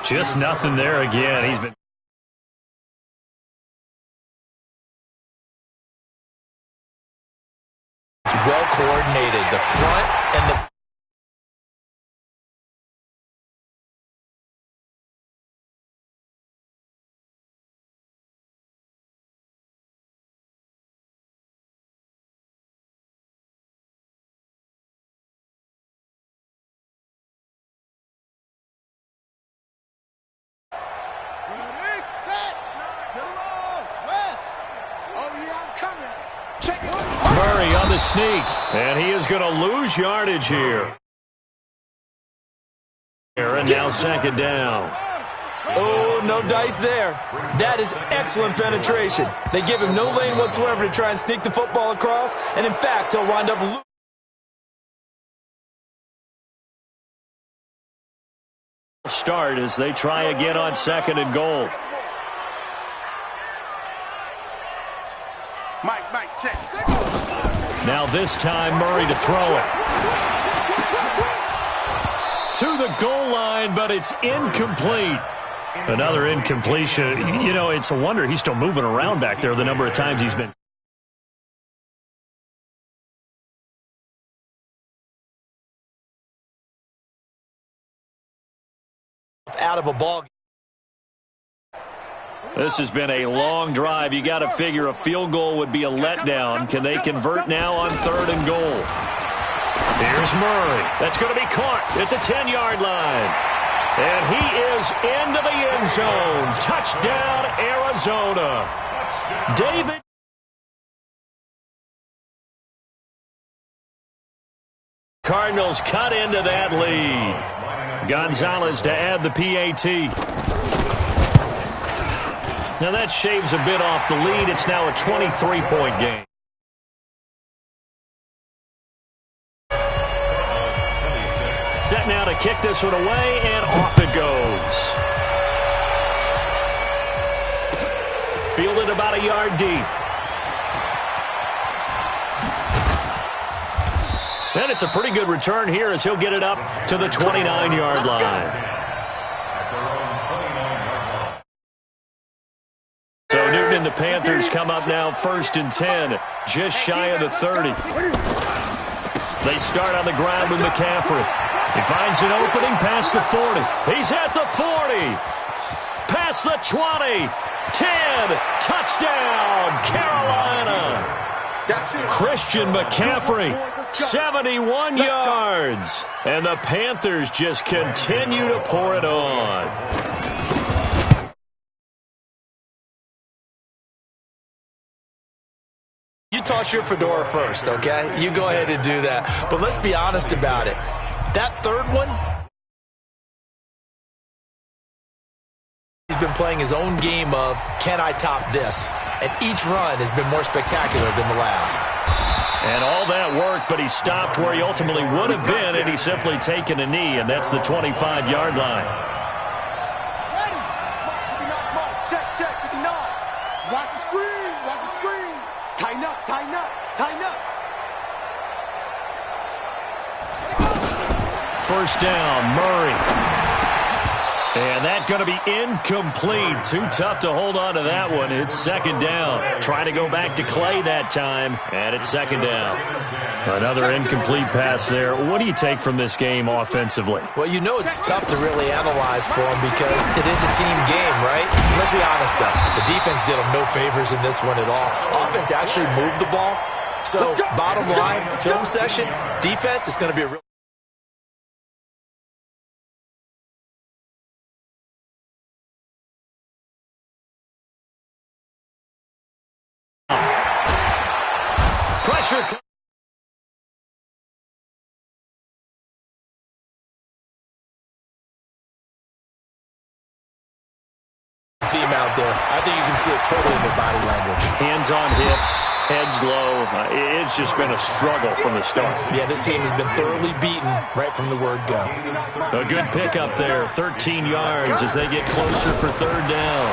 Just nothing there again. He's been well coordinated. The front and the Murray on the sneak, and he is going to lose yardage here. And now second down. Oh, no dice there. That is excellent penetration. They give him no lane whatsoever to try and sneak the football across, and in fact, he'll wind up losing. Start as they try again on second and goal. Mike, check. Now this time, Murray to throw it. To the goal line, but it's incomplete. Another incompletion. You know, it's a wonder he's still moving around back there the number of times he's been. Out of a ball. This has been a long drive. You got to figure a field goal would be a letdown. Can they convert now on third and goal? Here's Murray. That's going to be caught at the 10-yard line. And he is into the end zone. Touchdown, Arizona. David. Cardinals cut into that lead. Gonzalez to add the PAT. Now that shaves a bit off the lead. It's now a 23-point game. Set now to kick this one away, and off it goes. Fielded about a yard deep. And it's a pretty good return here as he'll get it up to the 29-yard line. So Newton and the Panthers come up now first and 10, just shy of the 30. They start on the ground with McCaffrey. He finds an opening past the 40. He's at the 40. Past the 20. 10. Touchdown, Carolina. Christian McCaffrey, 71 yards. And the Panthers just continue to pour it on. You toss your fedora first, okay? You go ahead and do that. But let's be honest about it. That third one, he's been playing his own game of, can I top this? And each run has been more spectacular than the last. And all that work, but he stopped where he ultimately would have been, and he's simply taken a knee, and that's the 25-yard line. Check, 59. Watch the screen. Tighten up. First down, Murray. And that going to be incomplete. Too tough to hold on to that one. It's second down. Trying to go back to Clay that time, and it's second down. Another incomplete pass there. What do you take from this game offensively? Well, you know it's tough to really analyze for him because it is a team game, right? Let's be honest, though. The defense did him no favors in this one at all. Offense actually moved the ball. So, bottom line, film session, defense is going to be a real... Pressure. Team out there. I think you can see it totally in their body language. Hands on hips. heads low. It's just been a struggle from the start. Yeah, this team has been thoroughly beaten right from the word go. A good pickup there, 13 yards as they get closer for third down.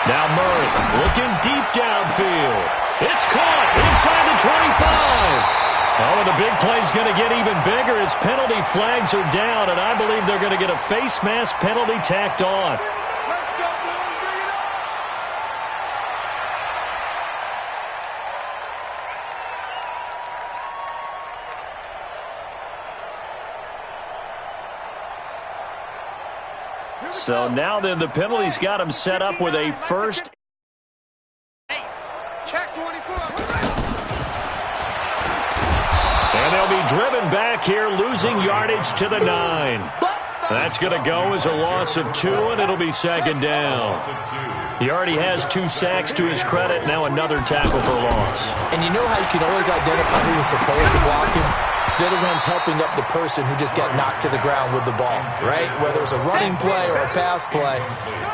Now Murray looking deep downfield. It's caught inside the 25. Oh, and the big play's going to get even bigger as penalty flags are down, and I believe they're going to get a face mask penalty tacked on. So now then the penalty's got him set up with a first. Check 24. And they'll be driven back here, losing yardage to the 9. That's going to go as a loss of 2, and it'll be second down. He already has 2 sacks to his credit, now another tackle for loss. And you know how you can always identify who was supposed to block him? They're the ones helping up the person who just got knocked to the ground with the ball, right? Whether it's a running play or a pass play,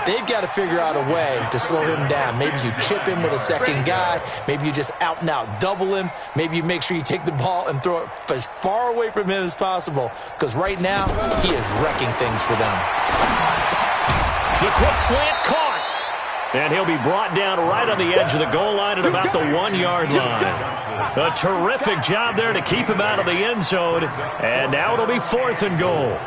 they've got to figure out a way to slow him down. Maybe you chip him with a second guy. Maybe you just out and out double him. Maybe you make sure you take the ball and throw it as far away from him as possible, because right now he is wrecking things for them. The quick slant caught. And he'll be brought down right on the edge of the goal line at about the 1-yard line. A terrific job there to keep him out of the end zone. And now it'll be 4th and goal.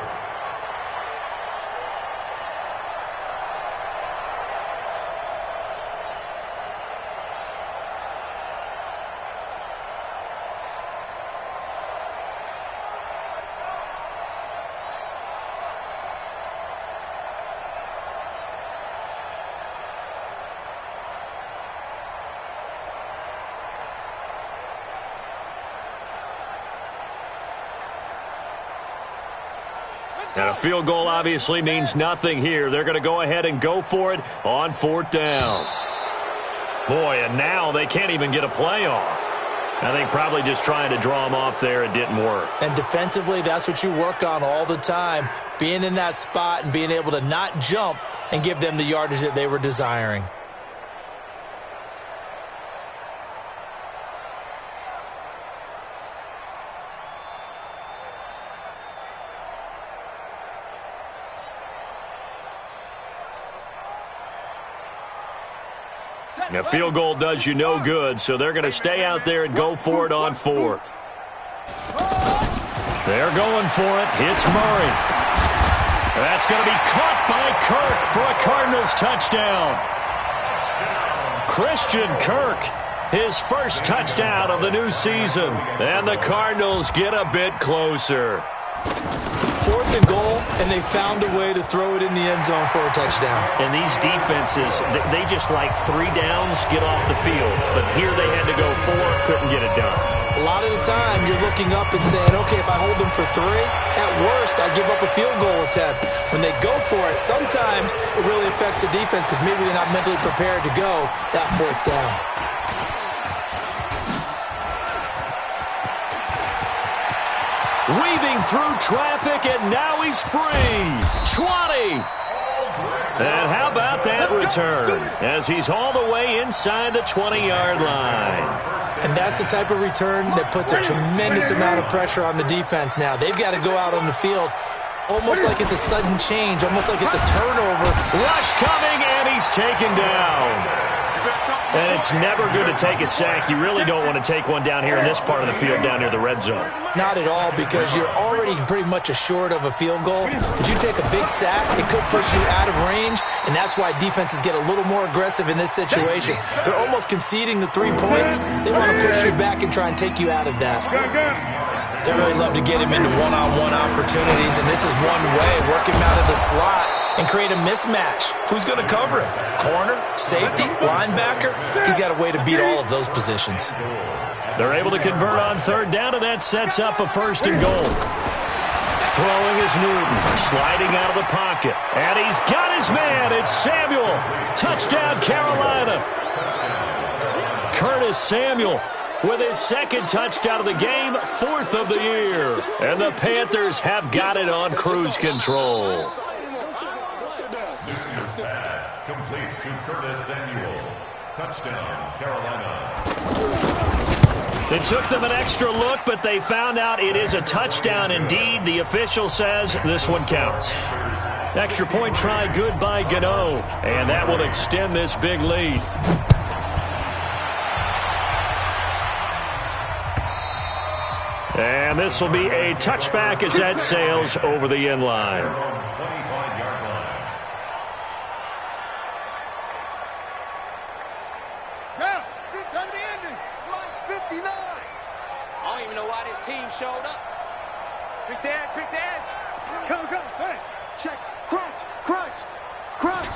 And a field goal obviously means nothing here. They're going to go ahead and go for it on 4th down. Boy, and now they can't even get a play off. I think probably just trying to draw them off there, it didn't work. And defensively, that's what you work on all the time, being in that spot and being able to not jump and give them the yardage that they were desiring. A field goal does you no good, so they're going to stay out there and go for it on 4th. They're going for it. It's Murray. That's going to be caught by Kirk for a Cardinals touchdown. Christian Kirk, his first touchdown of the new season. And the Cardinals get a bit closer. 4th and goal, and they found a way to throw it in the end zone for a touchdown. And these defenses, they just like 3 downs, get off the field. But here they had to go 4, couldn't get it done. A lot of the time, you're looking up and saying, okay, if I hold them for 3, at worst, I give up a field goal attempt. When they go for it, sometimes it really affects the defense because maybe they're not mentally prepared to go that 4th down. Weaving through traffic, and now he's free. 20. And how about that return as he's all the way inside the 20-yard line. And that's the type of return that puts a tremendous amount of pressure on the defense now. They've got to go out on the field almost like it's a sudden change, almost like it's a turnover. Rush coming, and he's taken down. And it's never good to take a sack. You really don't want to take one down here in this part of the field, down near the red zone. Not at all, because you're already pretty much assured of a field goal. But you take a big sack, it could push you out of range, and that's why defenses get a little more aggressive in this situation. They're almost conceding the 3 points. They want to push you back and try and take you out of that. They really love to get him into one-on-one opportunities, and this is one way, work him out of the slot and create a mismatch. Who's going to cover him? Corner, safety, linebacker? He's got a way to beat all of those positions. They're able to convert on 3rd down, and that sets up a 1st and goal. Throwing is Newton, sliding out of the pocket. And he's got his man. It's Samuel. Touchdown, Carolina. Curtis Samuel with his 2nd touchdown of the game, 4th of the year. And the Panthers have got it on cruise control. Newton's pass complete to Curtis Samuel. Touchdown, Carolina. It took them an extra look, but they found out it is a touchdown indeed. The official says this one counts. Extra point try good by Gano, and that will extend this big lead. And this will be a touchback as that sails over the end line. Yeah, good time to end it. Flight 59. I don't even know why this team showed up. Pick the edge, pick the edge. Come, hey, check, crunch, crunch, crunch,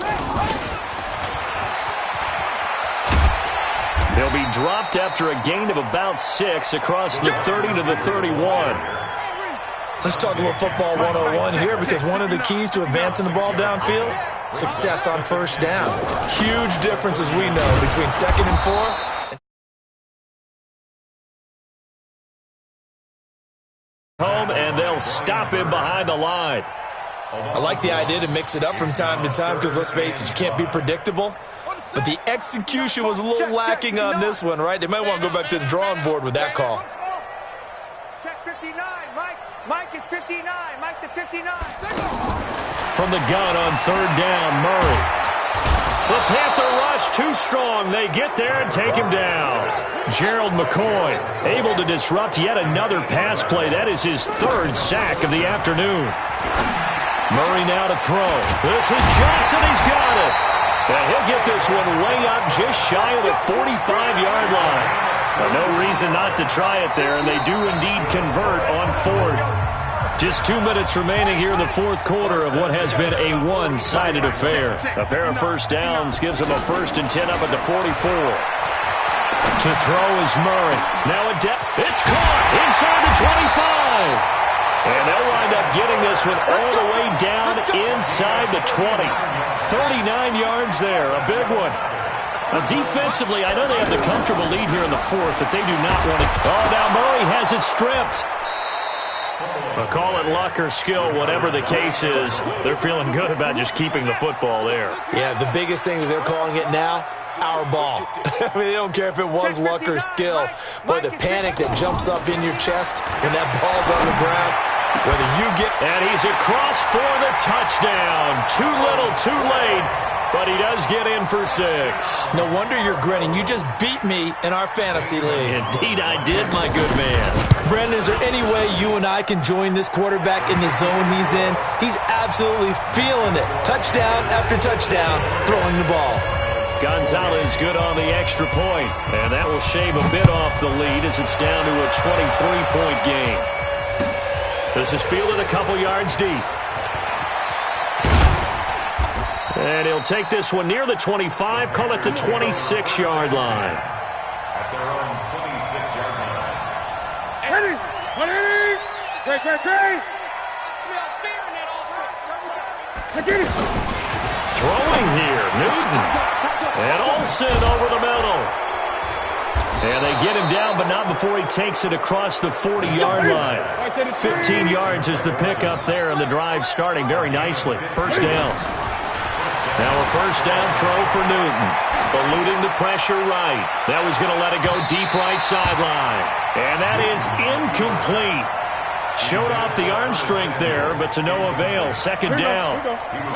They'll be dropped after a gain of about 6 across the 30 to the 31. Let's talk a little football 101 here, because one of the keys to advancing the ball downfield, success on first down. Huge difference, as we know, between 2nd and 4. Home, and they'll stop him behind the line. I like the idea to mix it up from time to time, because let's face it, you can't be predictable. But the execution was a little lacking on this one, right? They might want to go back to the drawing board with that call. Check 59, Mike. Mike is 59. Mike to 59. From the gun on 3rd down, Murray. The Panther rush too strong. They get there and take him down. Gerald McCoy able to disrupt yet another pass play. That is his 3rd sack of the afternoon. Murray now to throw. This is Johnson. He's got it. And he'll get this one way up just shy of the 45-yard line. No reason not to try it there, and they do indeed convert on 4th. Just 2 minutes remaining here in the 4th quarter of what has been a one-sided affair. A pair of first downs gives them a 1st and 10 up at the 44. To throw is Murray. Now it's caught inside the 25. And they'll wind up getting this one all the way down inside the 20. 39 yards there, a big one. Defensively, I know they have the comfortable lead here in the 4th, but they do not want it. Oh, now Murray has it stripped. But call it luck or skill, whatever the case is, they're feeling good about just keeping the football there. Yeah, the biggest thing that they're calling it now, our ball. I mean, they don't care if it was luck or skill, but the panic that jumps up in your chest when that ball's on the ground, whether you get... And he's across for the touchdown. Too little, too late, but he does get in for 6. No wonder you're grinning. You just beat me in our fantasy league. Indeed I did, my good man. Brendan, is there any way you and I can join this quarterback in the zone he's in? He's absolutely feeling it. Touchdown after touchdown, throwing the ball. Gonzalez good on the extra point, and that will shave a bit off the lead as it's down to a 23-point game. This is fielded a couple yards deep. And he'll take this one near the 25, call it the 26-yard line. At their own 26-yard line. Ready? Great. Smell fear in that offense. Throwing here, Newton. And Olsen over the middle. And they get him down, but not before he takes it across the 40-yard line. 15 yards is the pickup there, and the drive starting very nicely. First down. Now a first down throw for Newton. Eluding the pressure right. That was going to let it go deep right sideline. And that is incomplete. Showed off the arm strength there, but to no avail. Second down.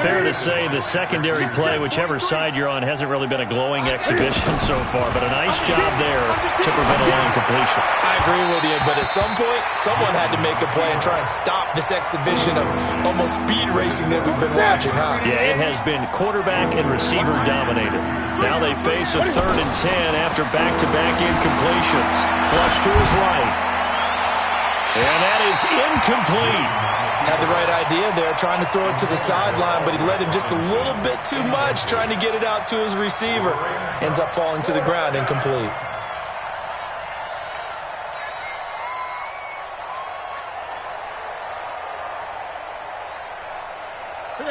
Fair to say the secondary play, whichever side you're on, hasn't really been a glowing exhibition so far, but a nice job there to prevent a long completion. I agree with you, but at some point, someone had to make a play and try and stop this exhibition of almost speed racing that we've been watching, huh? Yeah, it has been quarterback and receiver dominated. Now they face a 3rd and 10 after back-to-back incompletions. Flush to his right. And that is incomplete. Had the right idea there, trying to throw it to the sideline, but he let him just a little bit too much, trying to get it out to his receiver. Ends up falling to the ground, incomplete.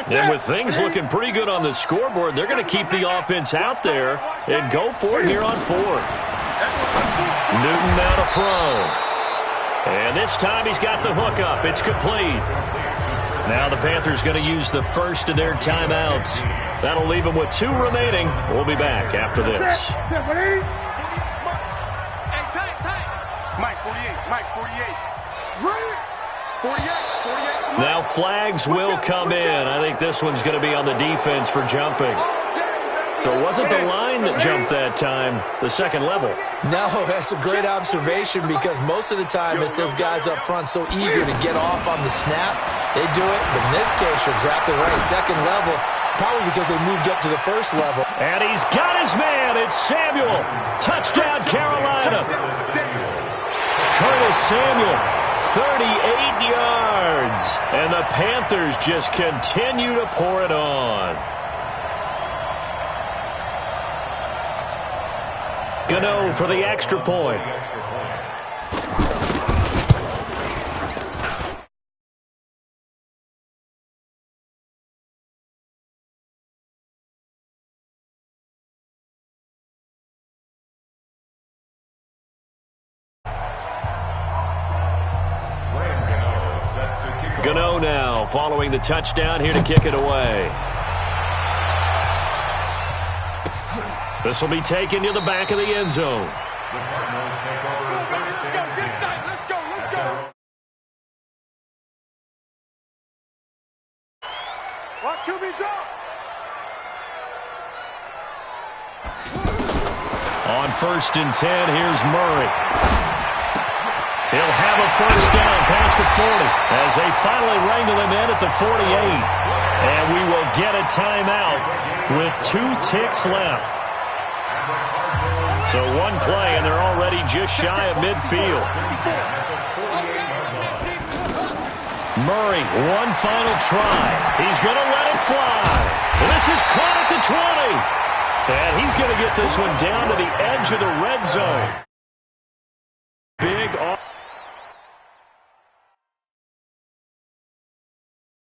And with things looking pretty good on the scoreboard, they're going to keep the offense out there and go for it here on 4th. Newton now to throw. And this time he's got the hook up. It's complete. Now the Panthers going to use the first of their timeouts. That'll leave them with 2 remaining. We'll be back after this. Hey, tight. Mike, 48. Mike, 48. 48. Now flags will come in. I think this one's going to be on the defense for jumping. So it wasn't the line that jumped that time, the second level. No, that's a great observation because most of the time it's those guys up front so eager to get off on the snap. They do it, but in this case, you're exactly right. Second level, probably because they moved up to the first level. And he's got his man. It's Samuel. Touchdown, Carolina. Curtis Samuel, 38 yards. And the Panthers just continue to pour it on. Gano for the extra point. Gano now following the touchdown here to kick it away. This will be taken to the back of the end zone. The Cardinals take over first and 10. Let's go. Watch QB drop. On first and 10, here's Murray. He'll have a first down past the 40 as they finally wrangle him in at the 48. And we will get a timeout with 2 ticks left. So 1 play, and they're already just shy of midfield. Murray, 1 final try. He's going to let it fly. This is caught at the 20. And he's going to get this one down to the edge of the red zone.